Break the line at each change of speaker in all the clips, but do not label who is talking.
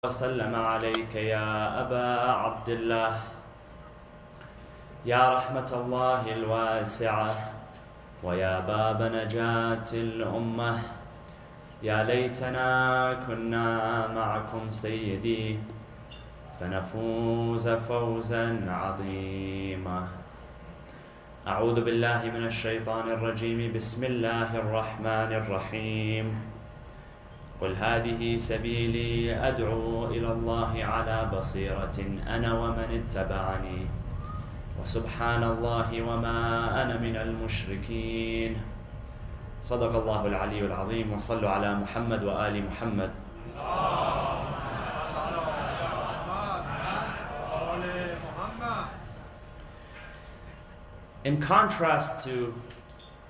وسلم عليك يا أبا عبد الله يا رحمة الله الواسعة ويا باب نجاة الأمة يا ليتنا كنا معكم سيدي فنفوز فوزا عظيما. أعوذ بالله من الشيطان الرجيم. بسم الله الرحمن الرحيم. قل هذه سبيلي أدعو إلى الله على بصيرة أنا ومن اتبعني وسبحان الله وما أنا من المشركين. صدق الله العلي العظيم. وصلوا على محمد وآل محمد. In contrast to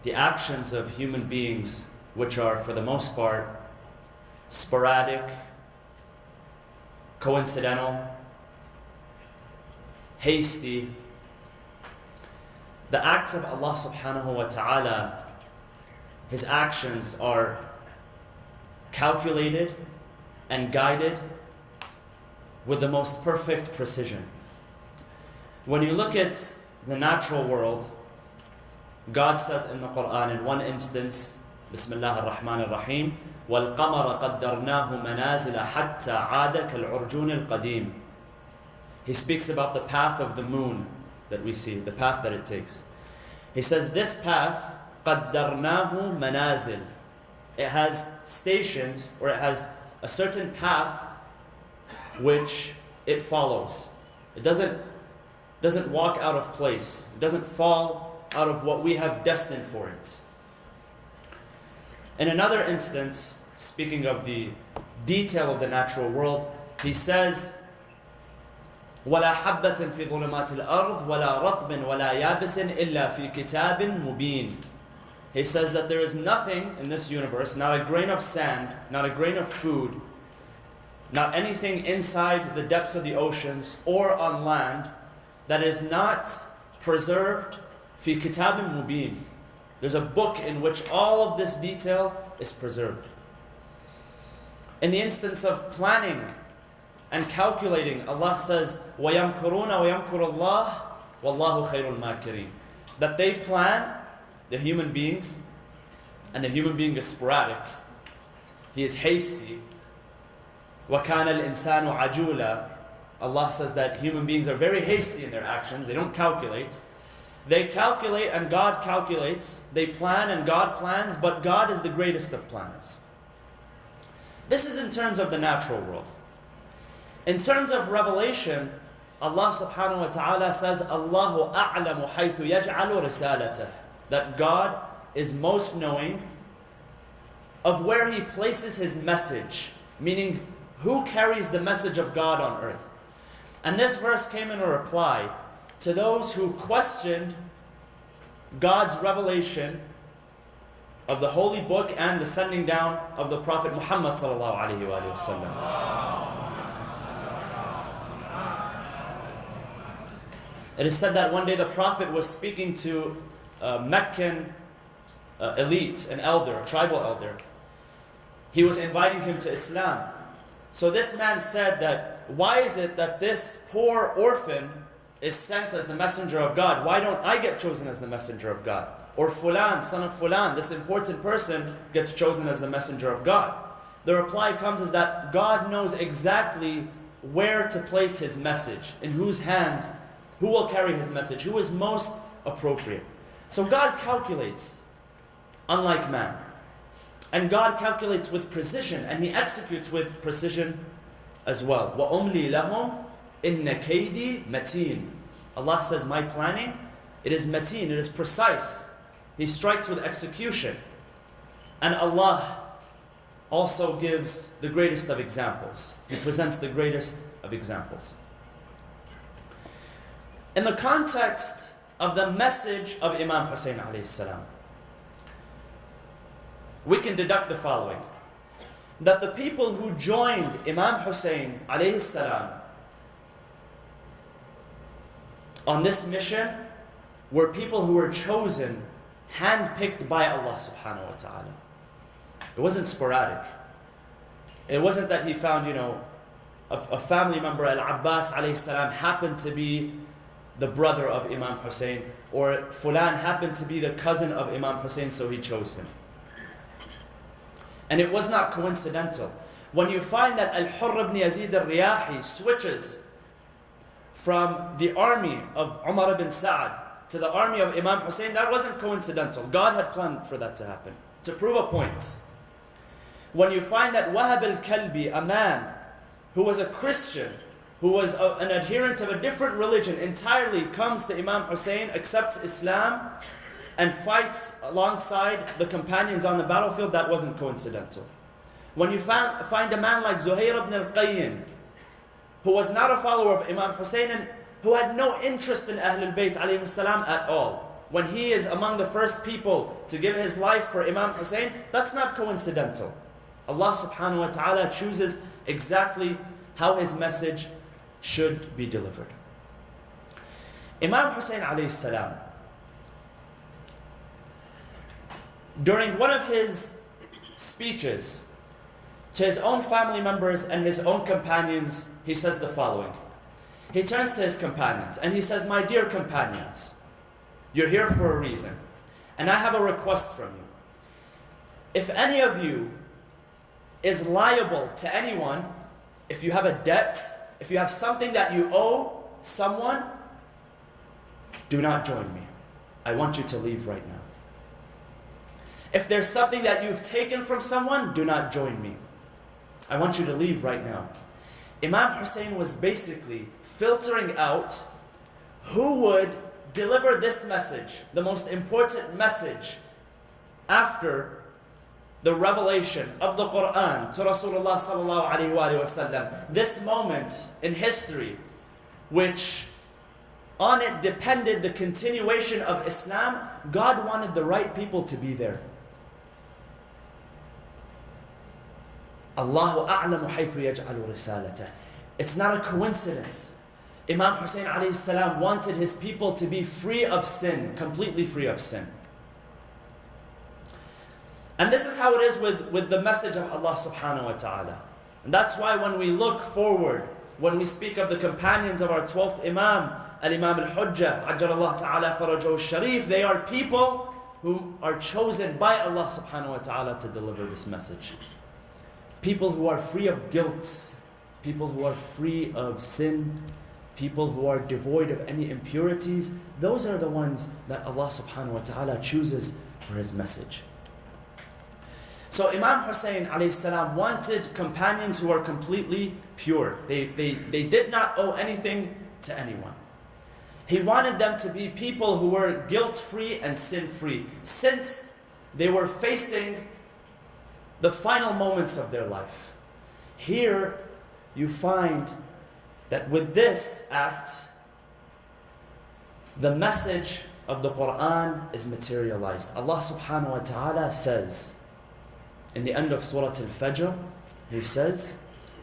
the actions of human beings, which are for the most part sporadic, coincidental, hasty, the acts of Allah subhanahu wa ta'ala, His actions are calculated and guided with the most perfect precision. When you look at the natural world, God says in the Quran in one instance, Bismillah ar-Rahman ar-Rahim, وَالْقَمَرَ قَدَّرْنَاهُ مَنَازِلَ حَتَّى عَادَ كَالْعُرْجُونِ الْقَدِيمِ. He speaks about the path of the moon that we see, the path that it takes. He says this path, قَدَّرْنَاهُ مَنَازِلِ, it has stations, or it has a certain path which it follows. It doesn't walk out of place. It doesn't fall out of what we have destined for it. In another instance, speaking of the detail of the natural world, he says, وَلَا حَبَّةٍ فِي ظُلُمَاتِ الْأَرْضِ وَلَا رَطْبٍ وَلَا يَابِسٍ إِلَّا فِي كِتَابٍ مُبِينٍ. He says that there is nothing in this universe, not a grain of sand, not a grain of food, not anything inside the depths of the oceans or on land that is not preserved fi kitabin mubin. There's a book in which all of this detail is preserved. In the instance of planning and calculating, Allah says, وَيَمْكُرُونَ وَيَمْكُرُ اللَّهُ وَاللَّهُ خَيْرُ الْمَاكِرِينَ. That they plan, the human beings, and the human being is sporadic. He is hasty. وَكَانَ الْإِنسَانُ عَجُولًا. Allah says that human beings are very hasty in their actions. They don't calculate. They calculate and God calculates. They plan and God plans, but God is the greatest of planners. This is in terms of the natural world. In terms of revelation, Allah subhanahu wa ta'ala says, Allahu a'lamu haythu yaj'alu risalatah. That God is most knowing of where He places His message, meaning who carries the message of God on earth. And this verse came in a reply to those who questioned God's revelation of the Holy Book and the sending down of the Prophet Muhammad sallallahu alaihi wasallam. It is said that one day the Prophet was speaking to a Meccan elite, an elder, a tribal elder. He was inviting him to Islam. So this man said that, why is it that this poor orphan is sent as the messenger of God? Why don't I get chosen as the messenger of God? Or Fulan, son of Fulan, this important person gets chosen as the messenger of God. The reply comes is that God knows exactly where to place His message, in whose hands, who will carry His message, who is most appropriate. So God calculates, unlike man. And God calculates with precision, and He executes with precision as well. وَأُمْلِي لَهُمْ إِنَّ كَيْدِي مَتِينٌ. Allah says, my planning, it is mateen, it is precise. He strikes with execution. And Allah also gives the greatest of examples. He presents the greatest of examples. In the context of the message of Imam Hussein alayhi salam, we can deduct the following. That the people who joined Imam Hussein alayhi salam on this mission were people who were chosen, handpicked by Allah subhanahu wa ta'ala. It wasn't sporadic. It wasn't that he found, a family member, Al-Abbas alayhi salam, happened to be the brother of Imam Hussein, or Fulan happened to be the cousin of Imam Hussein, so he chose him. And it was not coincidental. When you find that Al-Hurr ibn Yazid al-Riyahi switches from the army of Umar ibn Sa'ad to the army of Imam Hussein, that wasn't coincidental. God had planned for that to happen, to prove a point. When you find that Wahab al-Kalbi, a man who was a Christian, who was an adherent of a different religion entirely, comes to Imam Hussein, accepts Islam, and fights alongside the companions on the battlefield, that wasn't coincidental. When you find a man like Zuhair ibn al-Qayyim, who was not a follower of Imam Hussein and who had no interest in Ahlul Bayt alayhi salam at all, when he is among the first people to give his life for Imam Hussein, that's not coincidental. Allah subhanahu wa ta'ala chooses exactly how his message should be delivered. Imam Hussein alayhi salam, during one of his speeches to his own family members and his own companions, he says the following. He turns to his companions and he says, "My dear companions, you're here for a reason, and I have a request from you. If any of you is liable to anyone, if you have a debt, if you have something that you owe someone, do not join me. I want you to leave right now. If there's something that you've taken from someone, do not join me. I want you to leave right now." Imam Hussein was basically filtering out who would deliver this message, the most important message, after the revelation of the Quran to Rasulullah sallallahu alaihi wasallam. This moment in history, which on it depended the continuation of Islam, God wanted the right people to be there. Allahu a'lamu haythu yaj'alu risalatah. It's not a coincidence. Imam Hussein alayhi salam wanted his people to be free of sin, completely free of sin. And this is how it is with the message of Allah subhanahu wa ta'ala. And that's why when we look forward, when we speak of the companions of our 12th Imam, Al-Imam Al-Hujjah, Ajjalallahu ta'ala farajahu sharif, they are people who are chosen by Allah subhanahu wa ta'ala to deliver this message. People who are free of guilt, people who are free of sin, people who are devoid of any impurities, those are the ones that Allah subhanahu wa ta'ala chooses for his message. So Imam Hussein alayhi salam wanted companions who are completely pure. They did not owe anything to anyone. He wanted them to be people who were guilt-free and sin-free, since they were facing the final moments of their life. Here you find that with this act, the message of the Quran is materialized. Allah subhanahu wa ta'ala says, in the end of Surah Al-Fajr, He says,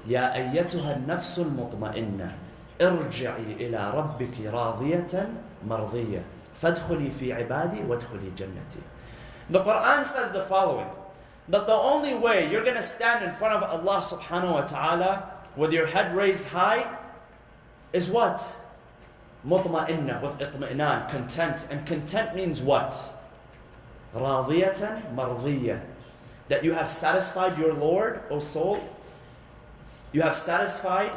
"Ya ayyatuha an-nafsu al-mutma'inna, irji'i ila rabbiki radiyatan mardiyya, fadkhuli fi ibadi wadkhuli jannati." The Quran says the following, that the only way you're going to stand in front of Allah subhanahu wa ta'ala with your head raised high is what? Mutma'inna, with itmi'nan, content. And content means what? Radiyatan mardiyya. That you have satisfied your Lord, O soul. You have satisfied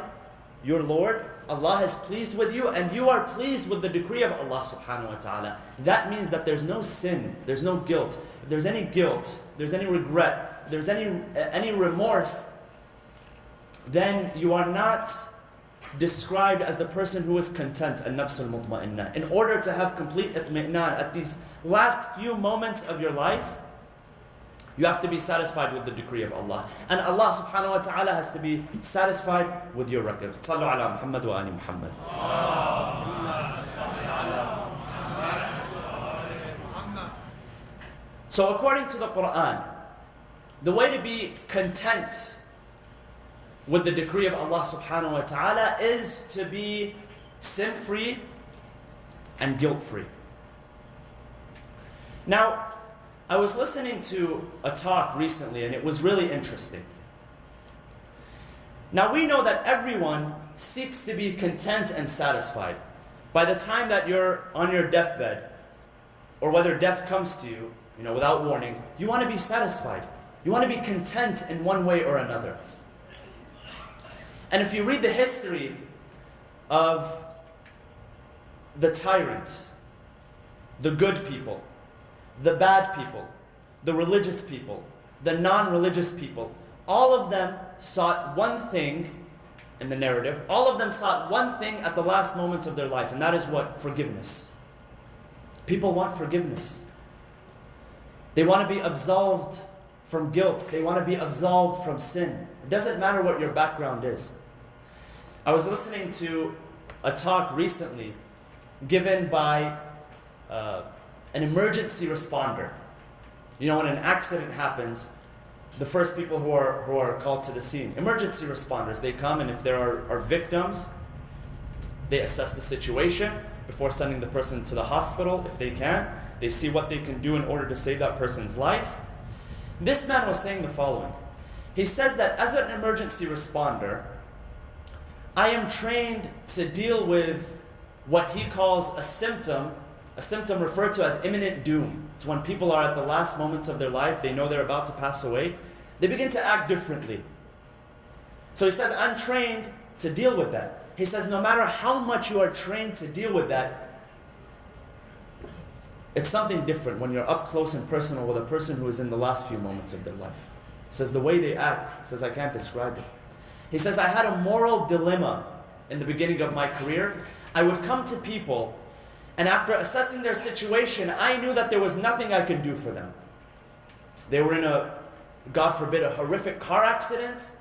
your Lord. Allah is pleased with you, and you are pleased with the decree of Allah subhanahu wa ta'ala. That means that there's no sin, there's no guilt. If there's any guilt, if there's any regret, if there's any remorse, then you are not described as the person who is content, an-nafs al-mutma'inna. In order to have complete itmi'nan at these last few moments of your life, you have to be satisfied with the decree of Allah. And Allah subhanahu wa ta'ala has to be satisfied with your record. Sallu ala Muhammad wa ali Muhammad. So according to the Quran, the way to be content with the decree of Allah subhanahu wa ta'ala is to be sin-free and guilt-free. Now, I was listening to a talk recently, and it was really interesting. Now we know that everyone seeks to be content and satisfied. By the time that you're on your deathbed, or whether death comes to you, without warning, you want to be satisfied. You want to be content in one way or another. And if you read the history of the tyrants, the good people, the bad people, the religious people, the non-religious people, all of them sought one thing in the narrative. All of them sought one thing at the last moments of their life, and that is what? Forgiveness. People want forgiveness. They want to be absolved from guilt. They want to be absolved from sin. It doesn't matter what your background is. I was listening to a talk recently given by an emergency responder. When an accident happens, the first people who are called to the scene, emergency responders, they come, and if there are victims, they assess the situation before sending the person to the hospital if they can. They see what they can do in order to save that person's life. This man was saying the following. He says that as an emergency responder, I am trained to deal with what he calls a symptom referred to as imminent doom. It's when people are at the last moments of their life, they know they're about to pass away, they begin to act differently. So he says, I'm trained to deal with that. He says, no matter how much you are trained to deal with that, it's something different when you're up close and personal with a person who is in the last few moments of their life. He says, the way they act, he says, I can't describe it. He says, I had a moral dilemma in the beginning of my career. I would come to people, and after assessing their situation, I knew that there was nothing I could do for them. They were in God forbid, a horrific car accident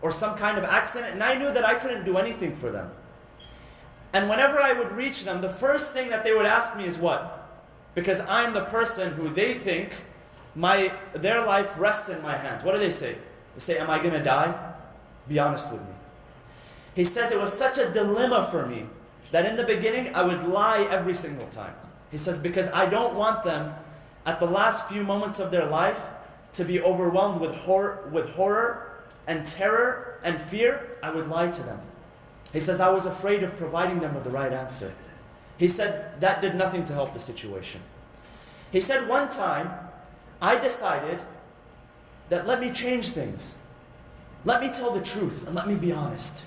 or some kind of accident, and I knew that I couldn't do anything for them. And whenever I would reach them, the first thing that they would ask me is what? Because I'm the person who they think their life rests in my hands. What do they say? They say, am I going to die? Be honest with me. He says it was such a dilemma for me that in the beginning I would lie every single time. He says, because I don't want them at the last few moments of their life to be overwhelmed with horror and terror and fear, I would lie to them. He says, I was afraid of providing them with the right answer. He said that did nothing to help the situation. He said one time, I decided that let me change things. Let me tell the truth and let me be honest.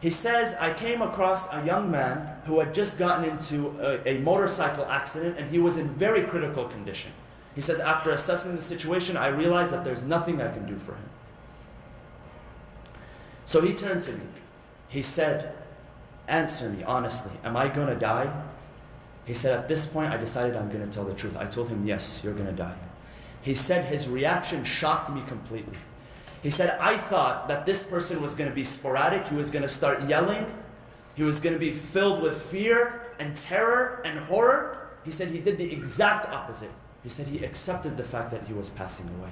He says, I came across a young man who had just gotten into a motorcycle accident and he was in very critical condition. He says, after assessing the situation, I realized that there's nothing I can do for him. So he turned to me. He said, answer me honestly, am I going to die? He said, at this point, I decided I'm going to tell the truth. I told him, yes, you're going to die. He said his reaction shocked me completely. He said, I thought that this person was going to be sporadic. He was going to start yelling. He was going to be filled with fear and terror and horror. He said he did the exact opposite. He said he accepted the fact that he was passing away.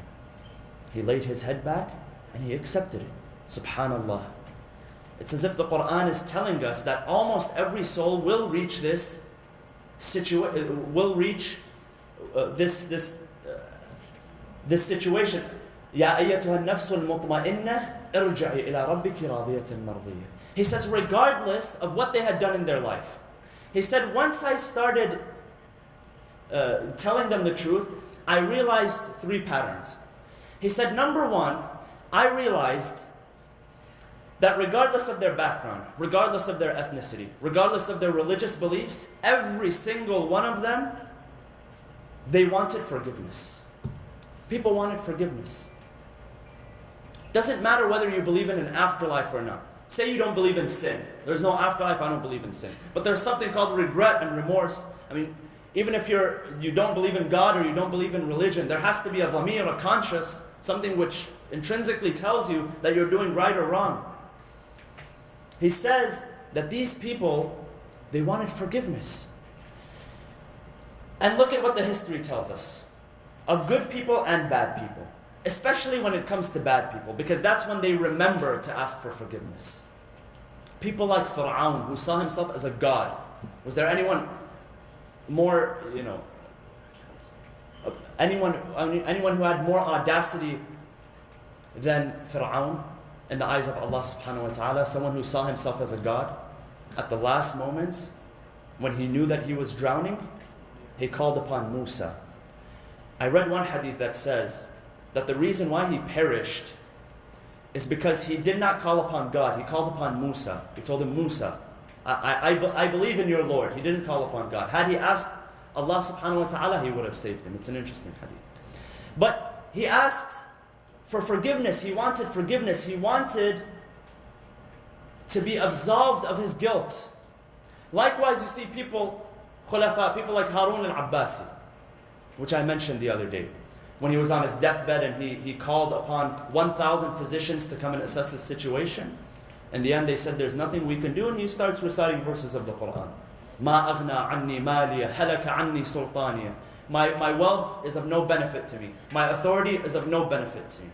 He laid his head back and he accepted it. Subhanallah. It's as if the Quran is telling us that almost every soul will reach this situation. يَا أَيَّتُهَا النَّفْسُ الْمُطْمَئِنَّةِ ارْجَعِي إِلَىٰ رَبِّكِ رَاضِيَةً مَرْضِيَّةً. He says, regardless of what they had done in their life. He said, once I started telling them the truth, I realized three patterns. He said, number one, I realized that regardless of their background, regardless of their ethnicity, regardless of their religious beliefs, every single one of them, they wanted forgiveness. People wanted forgiveness. Doesn't matter whether you believe in an afterlife or not. Say you don't believe in sin. There's no afterlife, I don't believe in sin. But there's something called regret and remorse. I mean, even if you don't believe in God or you don't believe in religion, there has to be a dhamir, a conscious, something which intrinsically tells you that you're doing right or wrong. He says that these people, they wanted forgiveness. And look at what the history tells us of good people and bad people, especially when it comes to bad people, because that's when they remember to ask for forgiveness. People like Fir'aun, who saw himself as a god. Was there anyone more, anyone who had more audacity than Fir'aun? in the eyes of Allah subhanahu wa ta'ala, someone who saw himself as a God. At the last moments, when he knew that he was drowning, he called upon Musa. I read one hadith that says that the reason why he perished is because he did not call upon God, he called upon Musa. He told him, Musa, I believe in your Lord. He didn't call upon God. Had he asked Allah subhanahu wa ta'ala, he would have saved him. It's an interesting hadith. But he asked for forgiveness. He wanted forgiveness. He wanted to be absolved of his guilt. Likewise, you see people, khulafa, people like Harun al-Abbasi, which I mentioned the other day, when he was on his deathbed and he called upon 1,000 physicians to come and assess his situation. In the end, they said, there's nothing we can do, and he starts reciting verses of the Quran. مَا أَغْنَى عَنِّي مَالِيَ هَلَكَ عَنِّي سُلْطَانِيَ. My wealth is of no benefit to me. My authority is of no benefit to me.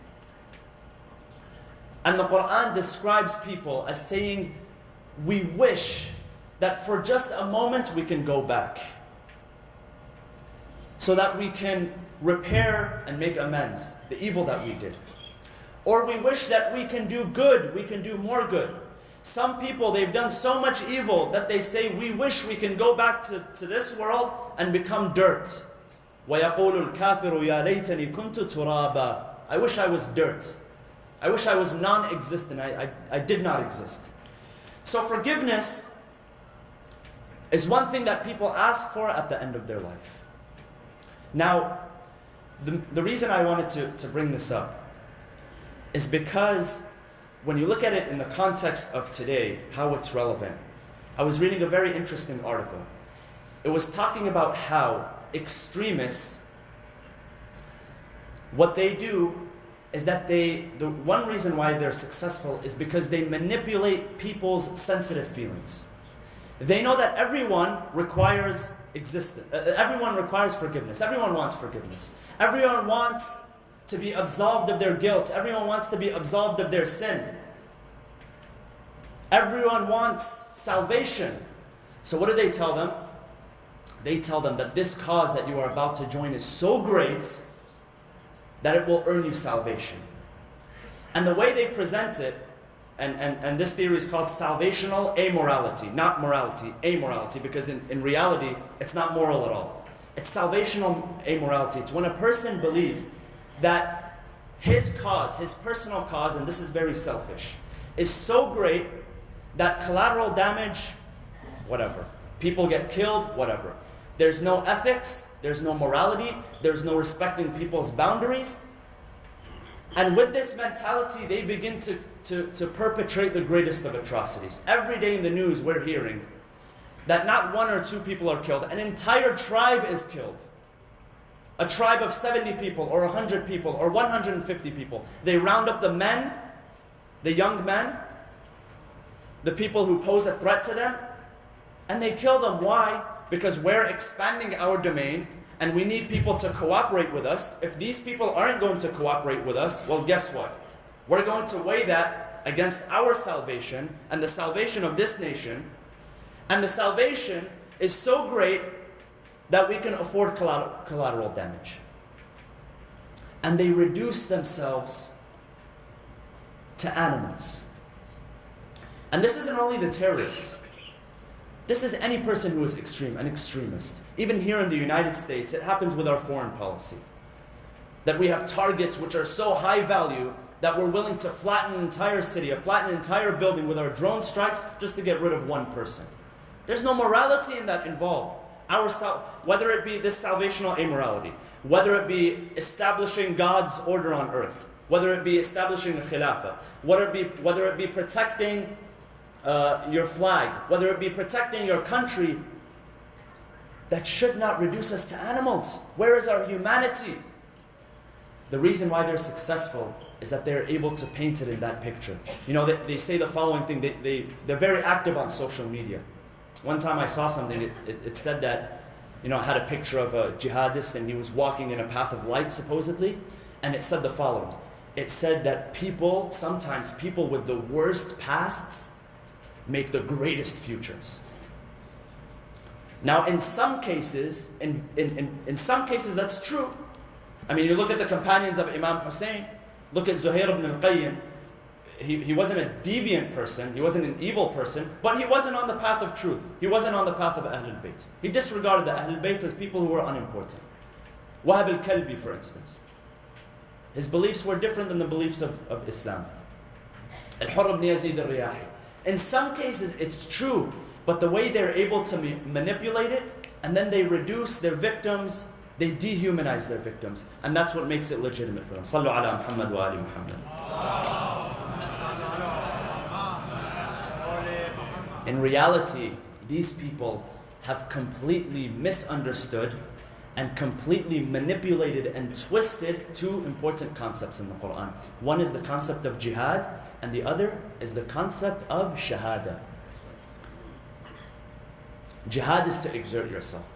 And the Quran describes people as saying, we wish that for just a moment we can go back, so that we can repair and make amends, the evil that we did. Or we wish that we can do good, we can do more good. Some people, they've done so much evil that they say, we wish we can go back to this world and become dirt. وَيَقُولُ الْكَافِرُ يَا لَيْتَنِي كُنْتُ تُرَابًا. I wish I was dirt. I wish I was non-existent. I did not exist. So forgiveness is one thing that people ask for at the end of their life. Now, the reason I wanted to bring this up is because when you look at it in the context of today, how it's relevant. I was reading a very interesting article. It was talking about how extremists, what they do is that the one reason why they're successful is because they manipulate people's sensitive feelings. They know that everyone requires everyone requires forgiveness. Everyone wants forgiveness. Everyone wants to be absolved of their guilt. Everyone wants to be absolved of their sin. Everyone wants salvation. So what do they tell them? They tell them that this cause that you are about to join is so great that it will earn you salvation. And the way they present it, and this theory is called salvational amorality, not morality, amorality, because in reality, it's not moral at all. It's salvational amorality. It's when a person believes that his cause, his personal cause, and this is very selfish, is so great that collateral damage, whatever. People get killed, whatever. There's no ethics, there's no morality, there's no respecting people's boundaries. And with this mentality, they begin to perpetrate the greatest of atrocities. Every day in the news, we're hearing that not one or two people are killed. An entire tribe is killed. A tribe of 70 people, or 100 people, or 150 people. They round up the men, the young men, the people who pose a threat to them, and they kill them. Why? Because we're expanding our domain, and we need people to cooperate with us. If these people aren't going to cooperate with us, well, guess what? We're going to weigh that against our salvation and the salvation of this nation. And the salvation is so great that we can afford collateral damage. And they reduce themselves to animals. And this isn't only the terrorists. This is any person who is extreme, an extremist. Even here in the United States, it happens with our foreign policy. That we have targets which are so high value that we're willing to flatten an entire city, flatten an entire building with our drone strikes just to get rid of one person. There's no morality in that involved. Whether it be this salvational amorality, whether it be establishing God's order on earth, whether it be establishing the khilafah, whether it be protecting your flag, whether it be protecting your country, that should not reduce us to animals. Where is our humanity? The reason why they're successful is that they're able to paint it in that picture. You know, they say the following thing, they're very active on social media. One time I saw something, it said that, you know, it had a picture of a jihadist and he was walking in a path of light, supposedly, and it said the following. It said that sometimes people with the worst pasts make the greatest futures. Now, in some cases, in some cases that's true. I mean, you look at the companions of Imam Hussein, look at Zuhair ibn al-Qayyim. he wasn't a deviant person, he wasn't an evil person, but he wasn't on the path of truth. He wasn't on the path of Ahlul Bayt. He disregarded the Ahlul Bayt as people who were unimportant. Wahab al-Kalbi, for instance. His beliefs were different than the beliefs of Islam. Al-Hurr ibn Yazid al-Riyahi. In some cases, it's true, but the way they're able to manipulate it, and then they reduce their victims, they dehumanize their victims, and that's what makes it legitimate for them. Sallu ala Muhammad wa ali Muhammad. In reality, these people have completely misunderstood and completely manipulated and twisted two important concepts in the Quran. One is the concept of jihad, and the other is the concept of shahada. Jihad is to exert yourself.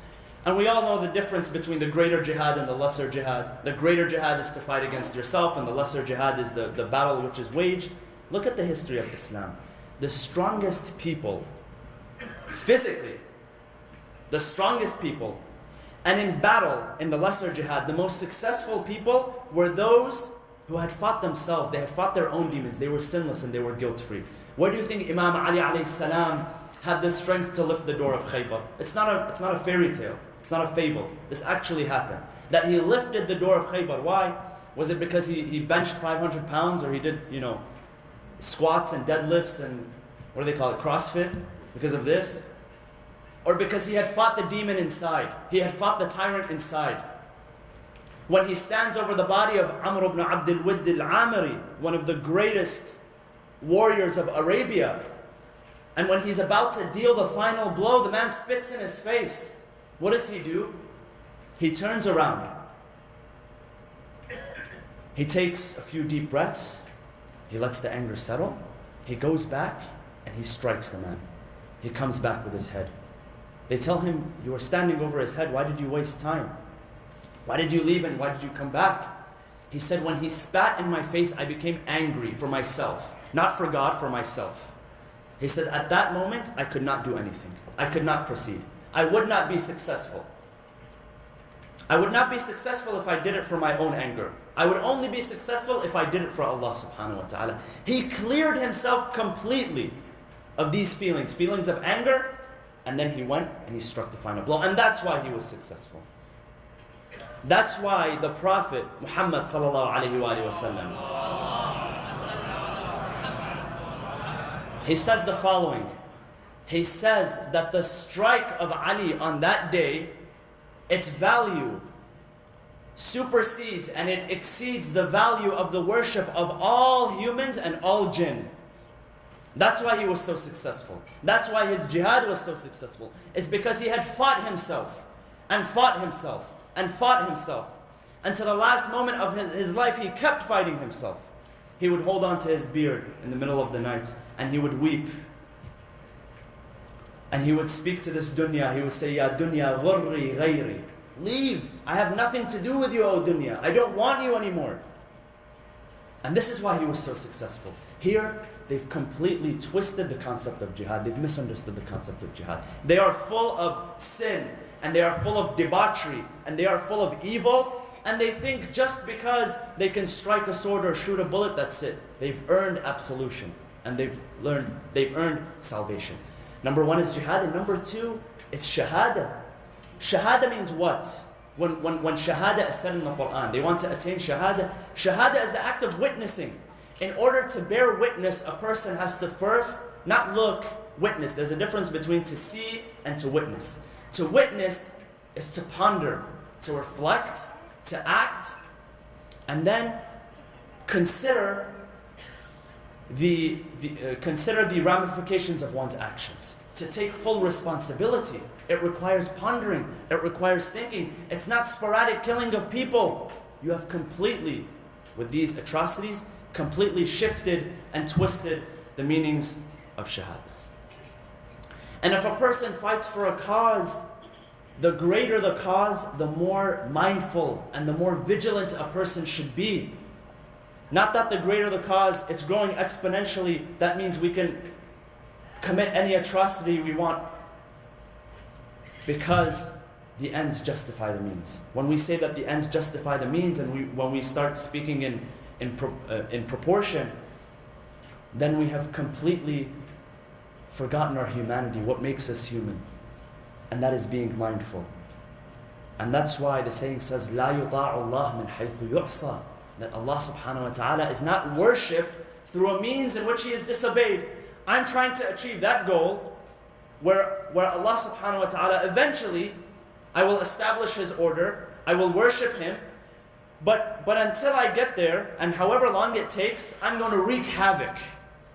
And we all know the difference between the greater jihad and the lesser jihad. The greater jihad is to fight against yourself, and the lesser jihad is the battle which is waged. Look at the history of Islam. The strongest people, physically, the strongest people, and in battle, in the lesser jihad, the most successful people were those who had fought themselves. They had fought their own demons. They were sinless and they were guilt-free. Where do you think Imam Ali alayhi salam had the strength to lift the door of Khaybar? It's not a fairy tale. It's not a fable. This actually happened. That he lifted the door of Khaybar. Why? Was it because he benched 500 pounds, or he did, squats and deadlifts and, what do they call it, CrossFit? Because of this? Or because he had fought the demon inside. He had fought the tyrant inside. When he stands over the body of Amr ibn Abdul Wadd al-Amiri, one of the greatest warriors of Arabia, and when he's about to deal the final blow, the man spits in his face. What does he do? He turns around. He takes a few deep breaths. He lets the anger settle. He goes back and he strikes the man. He comes back with his head. They tell him, you were standing over his head. Why did you waste time? Why did you leave and why did you come back? He said, when he spat in my face, I became angry for myself. Not for God, for myself. He says, at that moment, I could not do anything. I could not proceed. I would not be successful. I would not be successful if I did it for my own anger. I would only be successful if I did it for Allah subhanahu wa ta'ala. He cleared himself completely of these feelings of anger, and then he went and he struck the final blow. And that's why he was successful. That's why the Prophet Muhammad sallallahu alayhi wa sallam, he says the following. He says that the strike of Ali on that day, its value supersedes and it exceeds the value of the worship of all humans and all jinn. That's why he was so successful. That's why his jihad was so successful. It's because he had fought himself and fought himself and fought himself. And to the last moment of his life, he kept fighting himself. He would hold on to his beard in the middle of the night and he would weep. And he would speak to this dunya. He would say, Ya dunya ghurri ghayri. Leave. I have nothing to do with you, O dunya. I don't want you anymore. And this is why he was so successful. Here, they've completely twisted the concept of jihad. They've misunderstood the concept of jihad. They are full of sin, and they are full of debauchery, and they are full of evil, and they think just because they can strike a sword or shoot a bullet, that's it. They've earned absolution, and they've earned salvation. Number one is jihad, and number two, it's shahada. Shahada means what? When shahada is said in the Quran, they want to attain shahada. Shahada is the act of witnessing. In order to bear witness, a person has to first not look, witness. There's a difference between to see and to witness. To witness is to ponder, to reflect, to act, and then consider the ramifications of one's actions. To take full responsibility, it requires pondering, it requires thinking. It's not sporadic killing of people. You have completely, with these atrocities, completely shifted and twisted the meanings of shahada. And if a person fights for a cause, the greater the cause, the more mindful and the more vigilant a person should be. Not that the greater the cause, it's growing exponentially, that means we can commit any atrocity we want because the ends justify the means. When we say that the ends justify the means, and when we start speaking in proportion, then we have completely forgotten our humanity, what makes us human. And that is being mindful. And that's why the saying says, لا يطاع الله من حيث يعصى. That Allah subhanahu wa ta'ala is not worshipped through a means in which He is disobeyed. I'm trying to achieve that goal where Allah subhanahu wa ta'ala eventually, I will establish His order, I will worship Him, but until I get there, and however long it takes, I'm going to wreak havoc.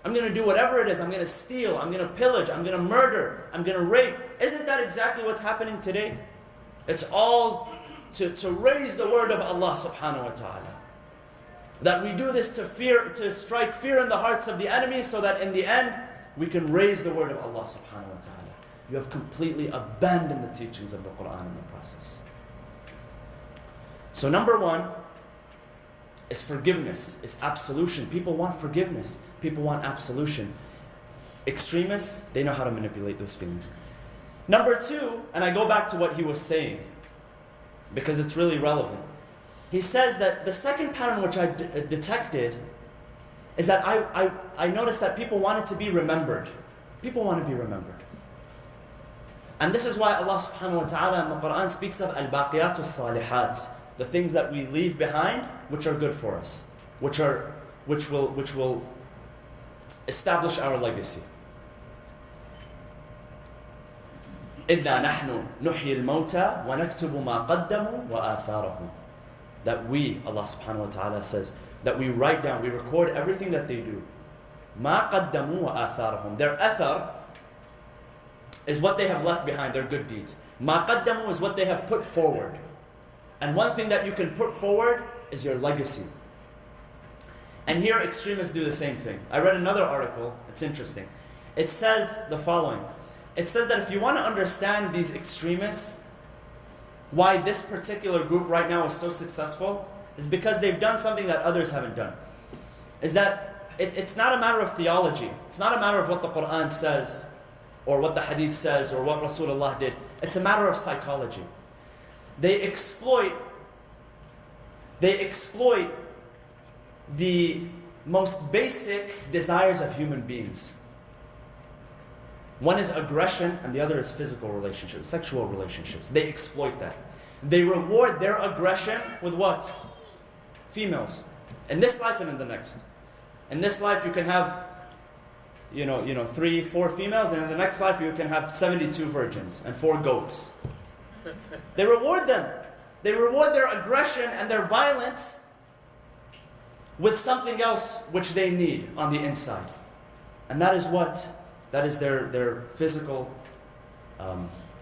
I'm going to do whatever it is. I'm going to steal, I'm going to pillage, I'm going to murder, I'm going to rape. Isn't that exactly what's happening today? It's all to raise the word of Allah subhanahu wa ta'ala. That we do this to strike fear in the hearts of the enemy, so that in the end, we can raise the word of Allah subhanahu wa ta'ala. You have completely abandoned the teachings of the Quran in the process. So number one is forgiveness, is absolution. People want forgiveness. People want absolution. Extremists, they know how to manipulate those feelings. Number two, and I go back to what he was saying, because it's really relevant. He says that the second pattern which I detected is that I noticed that people wanted to be remembered. People want to be remembered. And this is why Allah subhanahu wa ta'ala in the Quran speaks of al-baqiyatu salihat, the things that we leave behind which are good for us, which will establish our legacy. إِنَّا نَحْنُ نُحْيِي الْمَوْتَى وَنَكْتُبُ مَا قَدَّمُوا وَآثَارَهُم. That we, Allah subhanahu wa ta'ala says, that we write down, we record everything that they do. مَا قَدَّمُوا وَآثَارَهُم. Their athar is what they have left behind, their good deeds. مَا قَدَّمُوا is what they have put forward. And one thing that you can put forward is your legacy. And here extremists do the same thing. I read another article, it's interesting. It says the following. It says that if you want to understand these extremists, why this particular group right now is so successful, is because they've done something that others haven't done. Is that it's not a matter of theology. It's not a matter of what the Quran says, or what the Hadith says, or what Rasulullah did. It's a matter of psychology. They exploit the most basic desires of human beings. One is aggression and the other is physical relationships, sexual relationships. They exploit that. They reward their aggression with what? Females. In this life and in the next. In this life you can have 3, 4 females, and in the next life you can have 72 virgins and 4 goats. They reward them. They reward their aggression and their violence with something else which they need on the inside. And that is what? That is their physical,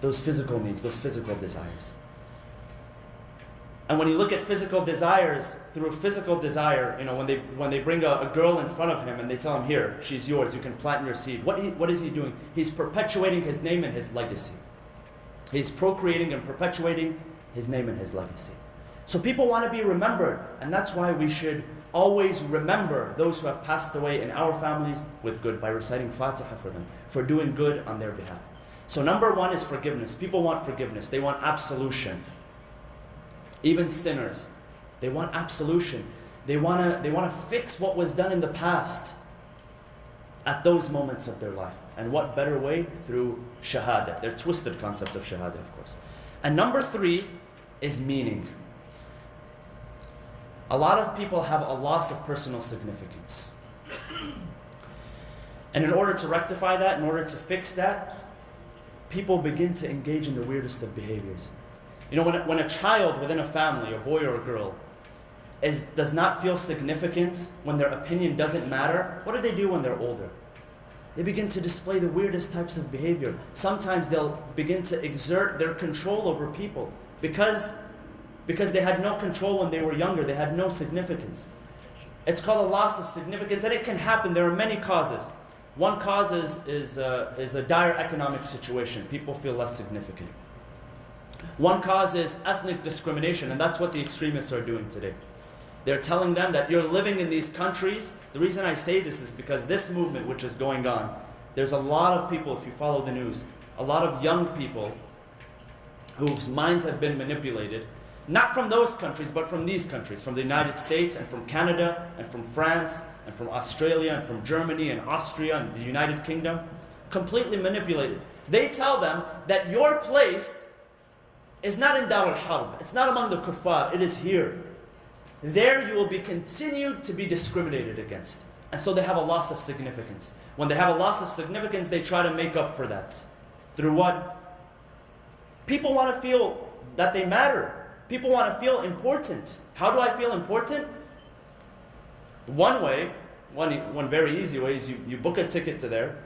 those physical needs, those physical desires. And when you look at physical desires, through physical desire, when they bring a girl in front of him and they tell him, here, she's yours, you can plant your seed. What is he doing? He's perpetuating his name and his legacy. He's procreating and perpetuating his name and his legacy. So people want to be remembered, and that's why we should always remember those who have passed away in our families with good by reciting Fatiha for them, for doing good on their behalf. So number one is forgiveness. People want forgiveness. They want absolution. Even sinners, they want absolution. They want to fix what was done in the past at those moments of their life. And what better way? Through shahada, their twisted concept of shahada, of course. And number three is meaning. A lot of people have a loss of personal significance. And in order to rectify that, in order to fix that, people begin to engage in the weirdest of behaviors. When a child within a family, a boy or a girl, does not feel significance, when their opinion doesn't matter, what do they do when they're older? They begin to display the weirdest types of behavior. Sometimes they'll begin to exert their control over people because they had no control when they were younger. They had no significance. It's called a loss of significance, and it can happen. There are many causes. One cause is a dire economic situation. People feel less significant. One cause is ethnic discrimination, and that's what the extremists are doing today. They're telling them that you're living in these countries. The reason I say this is because this movement which is going on, there's a lot of people, if you follow the news, a lot of young people whose minds have been manipulated, not from those countries, but from these countries, from the United States and from Canada and from France and from Australia and from Germany and Austria and the United Kingdom, completely manipulated. They tell them that your place is not in Dar al-Harb, it's not among the kuffar, it is here. There you will be continued to be discriminated against. And so they have a loss of significance. When they have a loss of significance, they try to make up for that. Through what? People want to feel that they matter. People want to feel important. How do I feel important? One way, one very easy way is you book a ticket to there,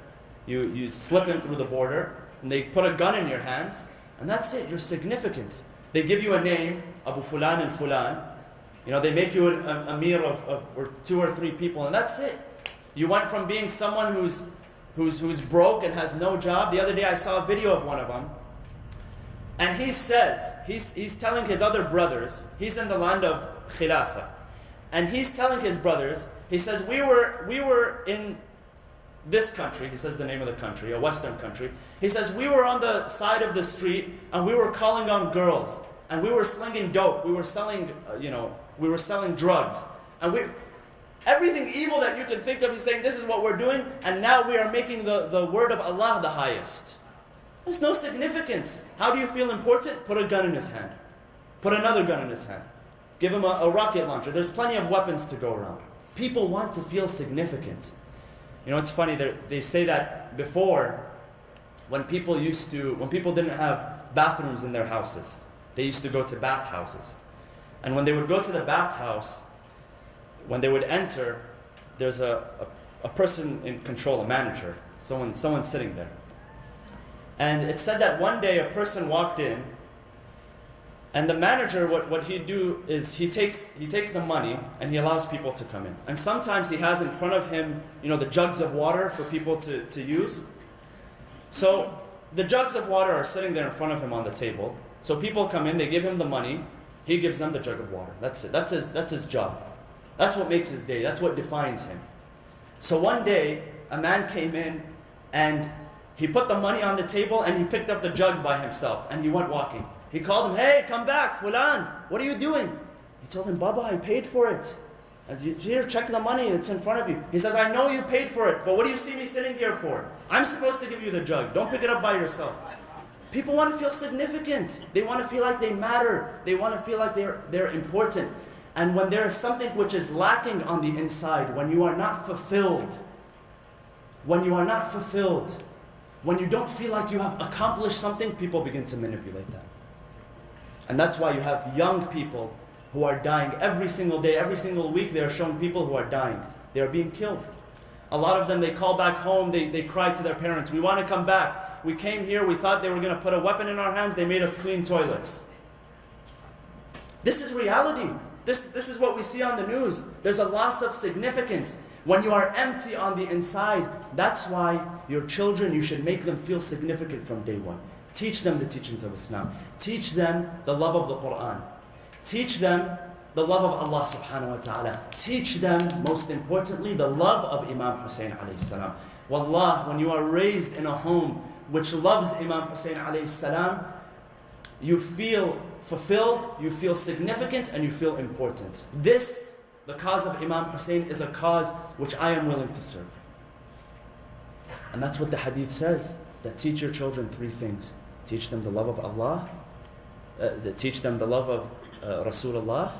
you slip in through the border, and they put a gun in your hands, and that's it, you're significant. They give you a name, Abu Fulan and Fulan. They make you an amir of or 2 or 3 people, and that's it. You went from being someone who's broke and has no job. The other day I saw a video of one of them, and he says, he's telling his other brothers, he's in the land of Khilafah, and he's telling his brothers, he says, we were in this country, he says the name of the country, a Western country. He says, we were on the side of the street, and we were calling on girls, and we were slinging dope, we were selling, we were selling drugs, and everything evil that you can think of, he's saying, this is what we're doing, and now we are making the word of Allah the highest. There's no significance. How do you feel important? Put a gun in his hand. Put another gun in his hand. Give him a rocket launcher. There's plenty of weapons to go around. People want to feel significant. It's funny, they say that before, when people didn't have bathrooms in their houses, they used to go to bath houses. And when they would go to the bathhouse, when they would enter, there's a person in control, a manager, someone sitting there. And it said that one day a person walked in, and the manager, what he'd do is he takes the money and he allows people to come in. And sometimes he has in front of him, the jugs of water for people to use. So the jugs of water are sitting there in front of him on the table. So people come in, they give him the money, he gives them the jug of water. That's it. That's his job. That's what makes his day. That's what defines him. So one day, a man came in and he put the money on the table and he picked up the jug by himself and he went walking. He called him, hey, come back, Fulan, what are you doing? He told him, Baba, I paid for it. And here, check the money, it's in front of you. He says, I know you paid for it, but what do you see me sitting here for? I'm supposed to give you the jug. Don't pick it up by yourself. People want to feel significant. They want to feel like they matter. They want to feel like they're important. And when there is something which is lacking on the inside, when you are not fulfilled, when you don't feel like you have accomplished something, people begin to manipulate that. And that's why you have young people who are dying every single day, every single week. They are showing people who are dying. They are being killed. A lot of them, they call back home, they cry to their parents, we want to come back. We came here, we thought they were going to put a weapon in our hands, they made us clean toilets. This is reality. This is what we see on the news. There's a loss of significance. When you are empty on the inside, that's why your children, you should make them feel significant from day one. Teach them the teachings of Islam. Teach them the love of the Quran. Teach them the love of Allah subhanahu wa ta'ala. Teach them, most importantly, the love of Imam Hussein alayhi salam. Wallah, when you are raised in a home which loves Imam Hussein alayhi salam, you feel fulfilled, you feel significant, and you feel important. This, the cause of Imam Hussein, is a cause which I am willing to serve. And that's what the hadith says, that teach your children 3 things. Teach them the love of Allah, teach them the love of Rasulullah,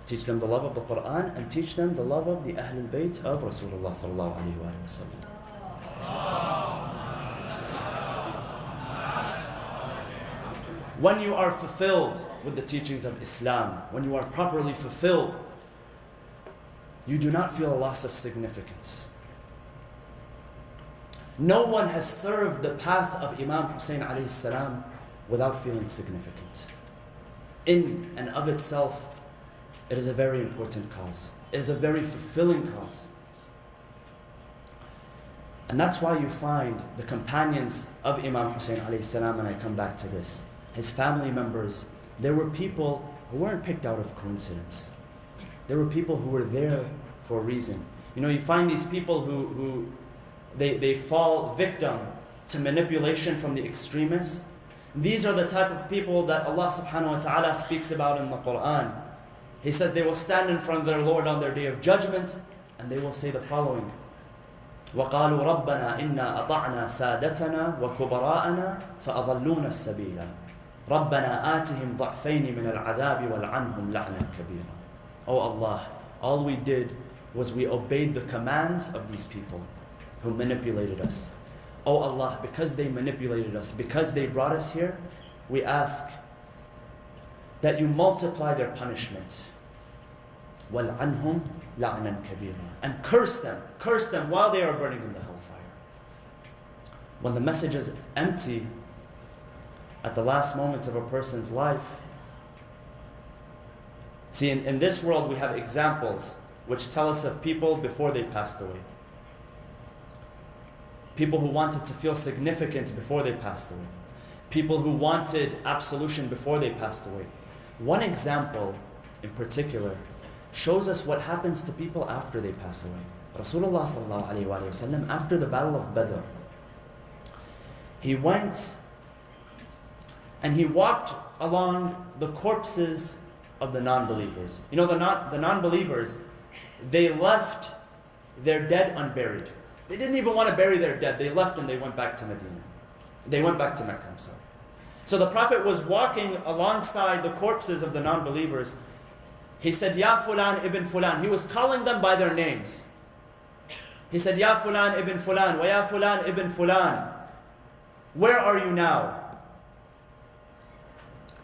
teach them the love of the Quran, and teach them the love of the Ahlul Bayt of Rasulullah sallallahu alayhi wa sallam. When you are fulfilled with the teachings of Islam, when you are properly fulfilled, you do not feel a loss of significance. No one has served the path of Imam Hussein alayhi salam without feeling significant. In and of itself, it is a very important cause. It is a very fulfilling cause. And that's why you find the companions of Imam Hussein alayhi salam, and I come back to this, his family members, there were people who weren't picked out of coincidence. There were people who were there for a reason. You find these people who they fall victim to manipulation from the extremists. These are the type of people that Allah subhanahu wa ta'ala speaks about in the Quran. He says they will stand in front of their Lord on their day of judgment, and they will say the following: وَقَالُوا رَبَّنَا إِنَّا أَطَعْنَا سَادَتَنَا وَكُبَرَاءَنَا فَأَضَلُّونَ السَّبِيلَ رَبَّنَا آتِهِمْ ضَعْفَيْنِ مِنَ الْعَذَابِ وَالْعَنْهُمْ لَعْنًا كَبِيرًا. Oh Allah, all we did was we obeyed the commands of these people who manipulated us. Oh Allah, because they manipulated us, because they brought us here, we ask that you multiply their punishment. وَالْعَنْهُمْ لَعْنًا كَبِيرًا. And curse them while they are burning in the hellfire. When the message is empty at the last moments of a person's life. See, in this world we have examples which tell us of people before they passed away. People who wanted to feel significant before they passed away. People who wanted absolution before they passed away. One example in particular shows us what happens to people after they pass away. Rasulullah sallallahu alayhi wa sallam, after the battle of Badr, he went and he walked along the corpses of the non-believers. You know, the non-believers, they left their dead unburied. They didn't even want to bury their dead. They left and they went back to Medina. They went back to Mecca, I'm sorry. So the Prophet was walking alongside the corpses of the non-believers. He said, Ya Fulan ibn Fulan. He was calling them by their names. He said, Ya Fulan ibn Fulan, wa Ya Fulan ibn Fulan. Where are you now?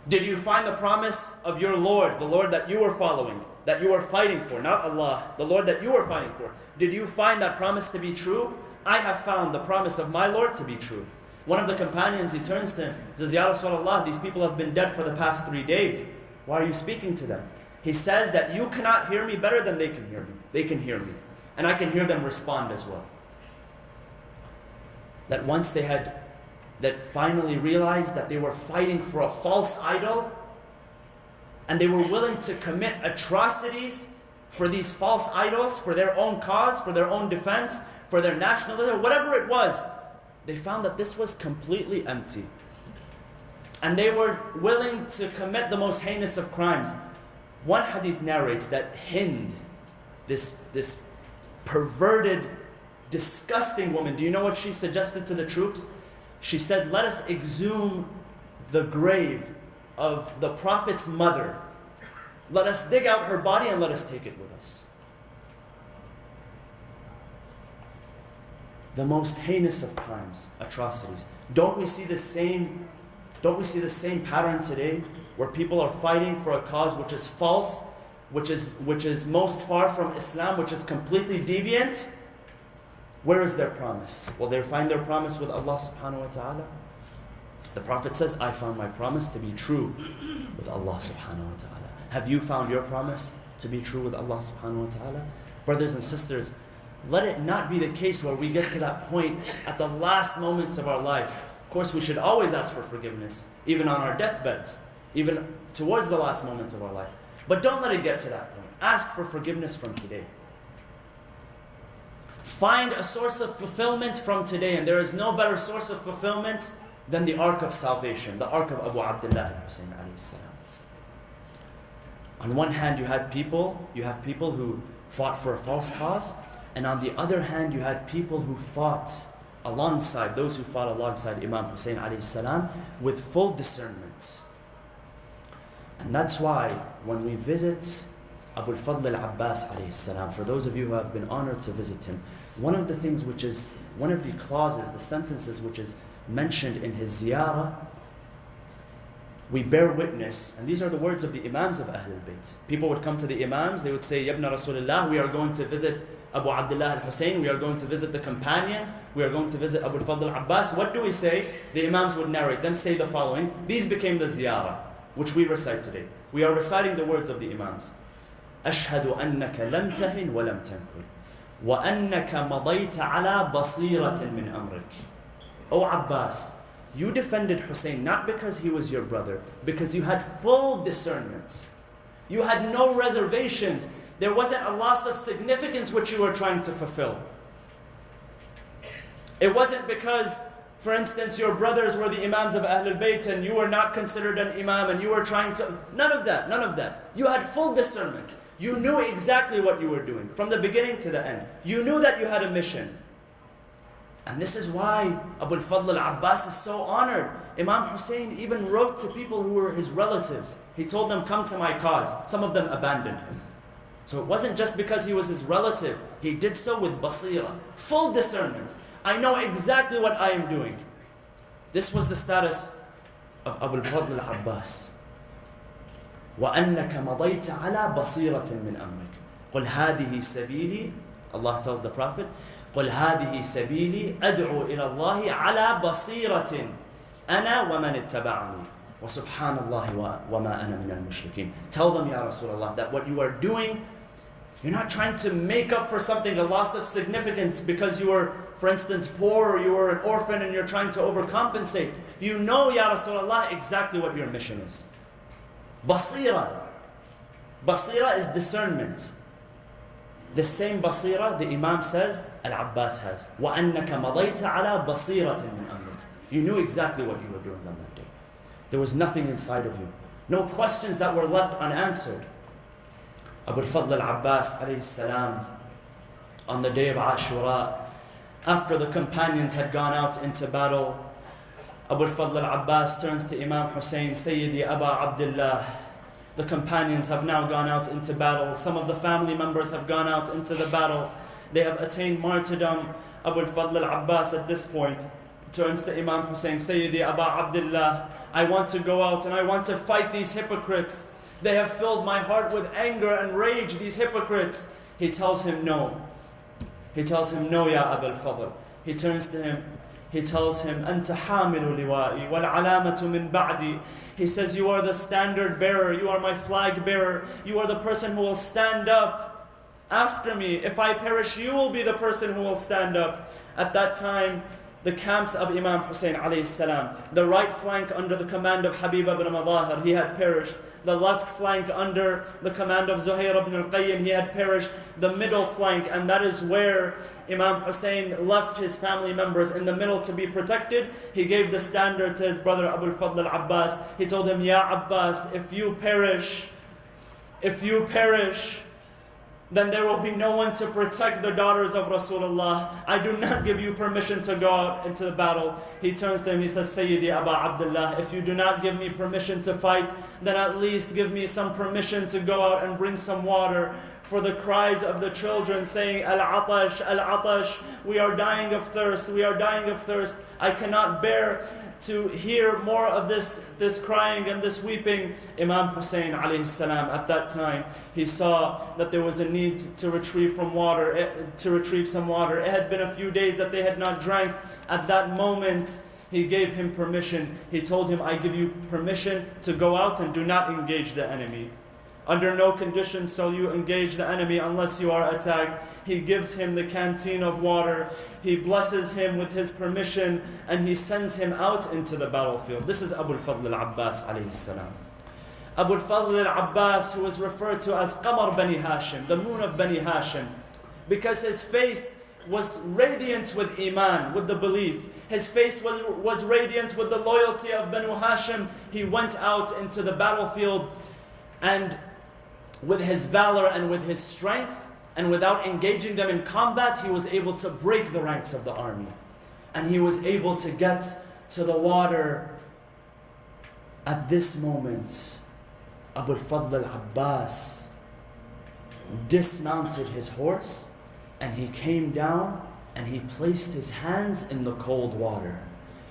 Did you find the promise of your Lord, the Lord that you were following, that you were fighting for, not Allah, the Lord that you were fighting for? Did you find that promise to be true? I have found the promise of my Lord to be true. One of the companions, he turns to him, says, Ya Rasulullah, these people have been dead for the past 3 days. Why are you speaking to them? He says that you cannot hear me better than they can hear me. They can hear me. And I can hear them respond as well. That once they had, that finally realized that they were fighting for a false idol, and they were willing to commit atrocities for these false idols, for their own cause, for their own defense, for their nationalism, whatever it was, they found that this was completely empty. And they were willing to commit the most heinous of crimes. One hadith narrates that Hind, this perverted, disgusting woman, do you know what she suggested to the troops? She said, let us exhume the grave of the Prophet's mother. Let us dig out her body and let us take it with us. The most heinous of crimes, atrocities. Don't we see the same pattern today, where people are fighting for a cause which is false, which is most far from Islam, which is completely deviant? Where is their promise? Will they find their promise with Allah subhanahu wa ta'ala? The Prophet says, I found my promise to be true with Allah subhanahu wa ta'ala. Have you found your promise to be true with Allah subhanahu wa ta'ala? Brothers and sisters, let it not be the case where we get to that point at the last moments of our life. Of course, we should always ask for forgiveness, even on our deathbeds, even towards the last moments of our life. But don't let it get to that point. Ask for forgiveness from today. Find a source of fulfillment from today, and there is no better source of fulfillment than the ark of salvation, the ark of Abu Abdullah al-Husayn alayhi salam. On one hand, you have people who fought for a false cause, and on the other hand, you had people who fought alongside, those who fought alongside Imam Hussein alayhi salam with full discernment. And that's why when we visit Abu al-Fadl al-Abbas alayhi salam, for those of you who have been honored to visit him, one of the things which is, one of the clauses, the sentences which is mentioned in his ziyarah, we bear witness, and these are the words of the Imams of Ahlul Bayt. People would come to the Imams, they would say, Yabna Rasulullah, we are going to visit Abu Abdullah al-Husayn, we are going to visit the companions, we are going to visit Abu al-Fadl al-Abbas. What do we say? The Imams would narrate, them say the following. These became the ziyarah, which we recite today. We are reciting the words of the Imams. أشهد أنك لم تهن ولم تنكر وأنك مضيت على بصيرة من أمرك. O Abbas, you defended Hussein not because he was your brother, because you had full discernment. You had no reservations. There wasn't a loss of significance which you were trying to fulfill. It wasn't because, for instance, your brothers were the Imams of Ahlul Bayt and you were not considered an Imam and you were trying to... None of that. You had full discernment. You knew exactly what you were doing from the beginning to the end. You knew that you had a mission. And this is why Abu al-Fadl al-Abbas is so honored. Imam Hussein even wrote to people who were his relatives. He told them, come to my cause. Some of them abandoned him. So it wasn't just because he was his relative. He did so with basira, full discernment. I know exactly what I am doing. This was the status of Abu al-Fadl al-Abbas. وَأَنَّكَ مَضَيْتَ عَلَى بَصِيرَةٍ مِّنْ أَمْرِكَ قُلْ هَذِهِ سَبِيلِي. Allah tells the Prophet, قُلْ هَذِهِ سَبِيلِي أَدْعُو إِلَى اللَّهِ عَلَى بَصِيرَةٍ أَنَا وَمَنِ اتَّبَعَنِي وَسُبْحَانَ اللَّهِ وَمَا أَنَا مِنَ الْمُشْرِكِينَ. Tell them, Ya Rasulullah, that what you are doing, you're not trying to make up for something, a loss of significance, because you were, for instance, poor, or you were an orphan and you're trying to overcompensate. You know, Ya Rasulullah, exactly what your mission is. Basira. Basira is discernment. The same basira, the Imam says, Al-Abbas has. وَأَنَّكَ مَضَيْتَ عَلَى بَصِيرَةٍ مِّنْ أَمْرِكَ. You knew exactly what you were doing on that day. There was nothing inside of you. No questions that were left unanswered. Abu al-Fadl al-Abbas alayhi salam, on the day of Ashura, after the companions had gone out into battle, Abu al-Fadl al-Abbas turns to Imam Hussein, Sayyidi Aba Abdullah. The companions have now gone out into battle. Some of the family members have gone out into the battle. They have attained martyrdom. Abu al-Fadl al-Abbas at this point turns to Imam Hussein, Sayyidi Aba Abdullah, I want to go out and I want to fight these hypocrites. They have filled my heart with anger and rage, these hypocrites. He tells him no. He tells him no, Ya Abu al-Fadl. He turns to him. He tells him, أنت حامل لوائي والعلامة من بعدي. He says, you are the standard bearer. You are my flag bearer. You are the person who will stand up after me. If I perish, you will be the person who will stand up. At that time, the camps of Imam Hussein alayhi salam, the right flank under the command of Habib ibn Madahir, he had perished. The left flank under the command of Zuhair ibn al-Qayyim, he had perished. The middle flank, and that is where Imam Hussein left his family members in the middle to be protected. He gave the standard to his brother Abu al-Fadl al-Abbas. He told him, Ya Abbas, if you perish, then there will be no one to protect the daughters of Rasulullah. I do not give you permission to go out into the battle. He turns to him, he says, Sayyidi Aba Abdullah, if you do not give me permission to fight, then at least give me some permission to go out and bring some water. For the cries of the children saying, Al-Atash, Al-Atash, we are dying of thirst, we are dying of thirst. I cannot bear to hear more of this crying and this weeping. Imam Hussein alayhi salam, at that time, he saw that there was a need to retrieve some water. It had been a few days that they had not drank. At that moment, he gave him permission. He told him, I give you permission to go out and do not engage the enemy. Under no conditions shall you engage the enemy unless you are attacked. He gives him the canteen of water. He blesses him with his permission, and he sends him out into the battlefield. This is Abu al-Fadl al-Abbas alayhi salam. Abu al-Fadl al-Abbas, who is referred to as Qamar Bani Hashim, the moon of Bani Hashim, because his face was radiant with iman, with the belief. His face was radiant with the loyalty of Banu Hashim. He went out into the battlefield, and with his valor and with his strength, and without engaging them in combat, he was able to break the ranks of the army. And he was able to get to the water. At this moment, Abu al-Fadl al-Abbas dismounted his horse, and he came down and he placed his hands in the cold water.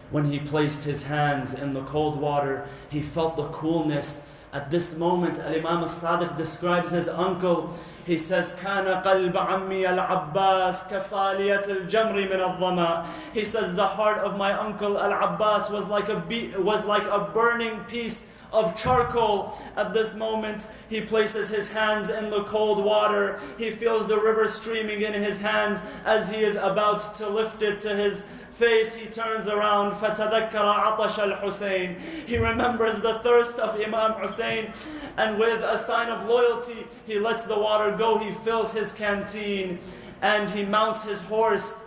When he placed his hands in the cold water, he felt the coolness. At this moment, Al-Imam al-Sadiq describes his uncle. He says, كَانَ قَلْبَ عَمِّي الْعَبَّاسِ كَصَالِيَةِ الْجَمْرِ مِنَ الظَّمَا. He says, the heart of my uncle Al-Abbas was like a burning piece of charcoal. At this moment, he places his hands in the cold water. He feels the river streaming in his hands. As he is about to lift it to his face, he turns around. فَتَذَكَّرَ عَطَشَ الْحُسَيْنِ. He remembers the thirst of Imam Hussein, and with a sign of loyalty, he lets the water go. He fills his canteen, and he mounts his horse.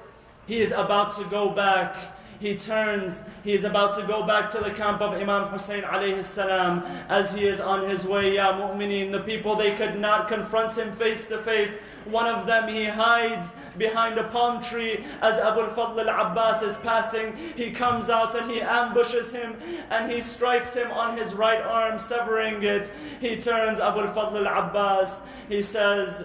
He is about to go back. he turns, he is about to go back to the camp of Imam Hussein alayhi salam. As he is on his way, ya mu'mineen, the people, they could not confront him face to face. One of them, he hides behind a palm tree. As Abu al-Fadl al-Abbas is passing, he comes out and he ambushes him and he strikes him on his right arm, severing it. He turns, Abu al-Fadl al-Abbas, he says,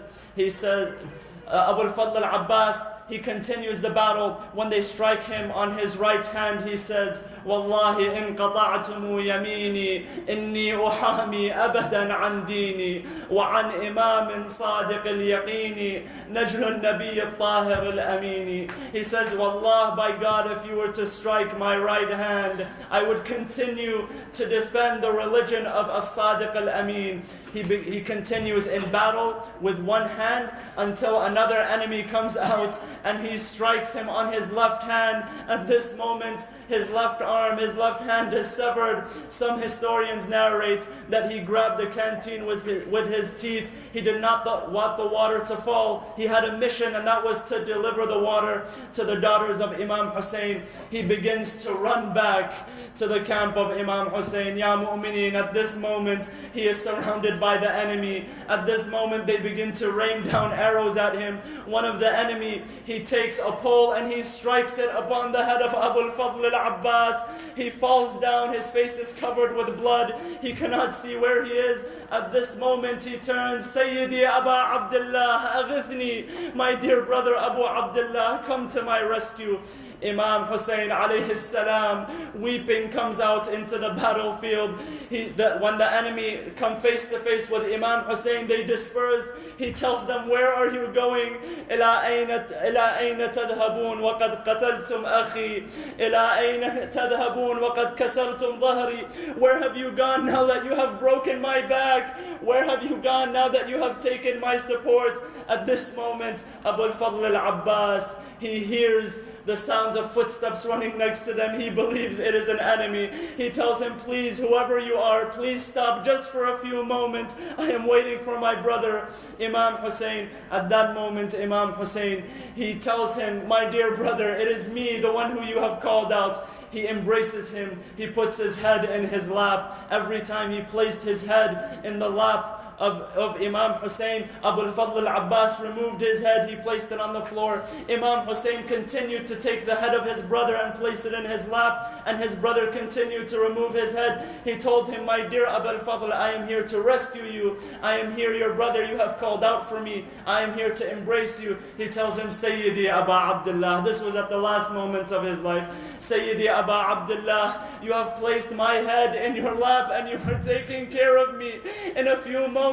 Abu al-Fadl al-Abbas, he continues the battle. When they strike him on his right hand, he says, Wallahi in qata'tumu yamini, inni uhami abadan an dini, wa an imamin sadiq al-yaqini, najlu al-nabiy al-tahir al-amini. He says, Wallah, by God, if you were to strike my right hand, I would continue to defend the religion of as-sadiq al-amin. He continues in battle with one hand until another enemy comes out and he strikes him on his left hand. At this moment, his left arm, his left hand is severed. Some historians narrate that he grabbed the canteen with his teeth. He did not want the water to fall. He had a mission, and that was to deliver the water to the daughters of Imam Hussein. He begins to run back to the camp of Imam Hussein. Ya mu'mineen, at this moment, he is surrounded by the enemy. At this moment, they begin to rain down arrows at him. One of the enemy, he takes a pole and he strikes it upon the head of Abu al-Fadl al-Abbas. He falls down, his face is covered with blood. He cannot see where he is. At this moment, he turns, Sayyidi Aba Abdullah, aghithni, my dear brother Abu Abdullah, come to my rescue. Imam Hussein alayhi salam, weeping, comes out into the battlefield. When the enemy come face to face with Imam Hussein, they disperse. He tells them, where are you going? إلى أين تذهبون وقد قتلتم أخي إلى أين تذهبون وقد كسرتم ظهري. Where have you gone now that you have broken my back? Where have you gone now that you have taken my support? At this moment, Abu al-Fadl al-Abbas, he hears the sounds of footsteps running next to them. He believes it is an enemy. He tells him, please, whoever you are, please stop just for a few moments. I am waiting for my brother, Imam Hussein. At that moment, Imam Hussein, he tells him, my dear brother, it is me, the one who you have called out. He embraces him. He puts his head in his lap. Every time he placed his head in the lap of Imam Hussein, Abu al-Fadl al-Abbas removed his head, he placed it on the floor. Imam Hussein continued to take the head of his brother and place it in his lap, and his brother continued to remove his head. He told him, my dear Abu al-Fadl, I am here to rescue you. I am here, your brother, you have called out for me. I am here to embrace you. He tells him, Sayyidi Aba Abdullah. This was at the last moments of his life. Sayyidi Aba Abdullah, you have placed my head in your lap and you are taking care of me. In a few moments,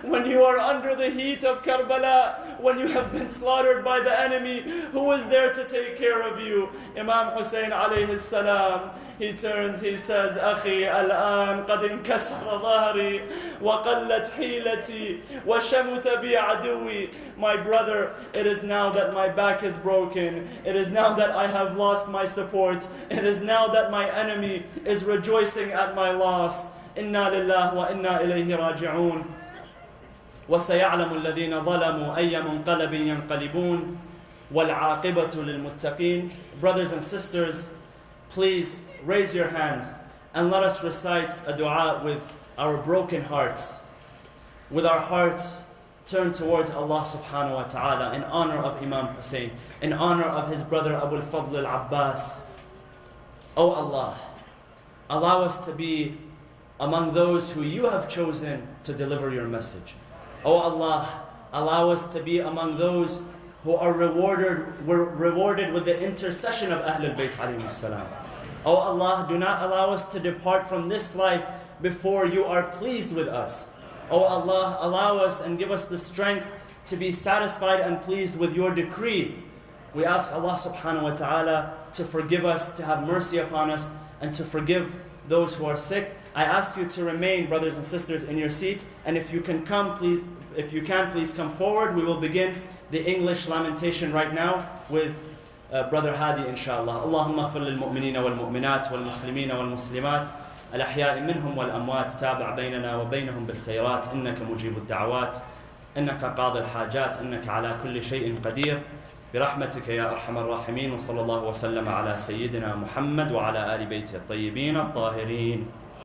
when you are under the heat of Karbala, when you have been slaughtered by the enemy, who is there to take care of you? Imam Hussein alayhi salam, he turns, he says, Akhi, al-an qad inkasara dhahri wa qallat hilati wa shamuta bi aduwi. My brother, it is now that my back is broken. It is now that I have lost my support. It is now that my enemy is rejoicing at my loss. Inna lillah wa inna ilayhi raji'un. وسيعلم الذين ظلموا أي منقلب ينقلبون والعاقبة للمتقين. Brothers and sisters, please raise your hands and let us recite a dua with our broken hearts, with our hearts turned towards Allah subhanahu wa ta'ala in honor of Imam Hussein, in honor of his brother Abu al-Fadl al-Abbas. O Allah, allow us to be among those who you have chosen to deliver your message. O Allah, allow us to be among those who are rewarded with the intercession of Ahlul Bayt alayhi salam. O Allah, do not allow us to depart from this life before you are pleased with us. O Allah, allow us and give us the strength to be satisfied and pleased with your decree. We ask Allah subhanahu wa ta'ala to forgive us, to have mercy upon us, and to forgive those who are sick. I ask you to remain, brothers and sisters, in your seats, and if you can come, please, please come forward. We will begin the English lamentation right now with Brother Hadi, inshallah. Allahumma ighfir lil mu'minina wal mu'minat wal muslimina wal muslimat الأحياء منهم والأموات تابع بيننا وبينهم بالخيرات إنك مجيب الدعوات إنك قاضي الحاجات إنك على كل شيء قدير برحمتك يا أرحم الراحمين. وصلى الله وسلم على سيدنا محمد وعلى آل بيته الطيبين الطاهرين.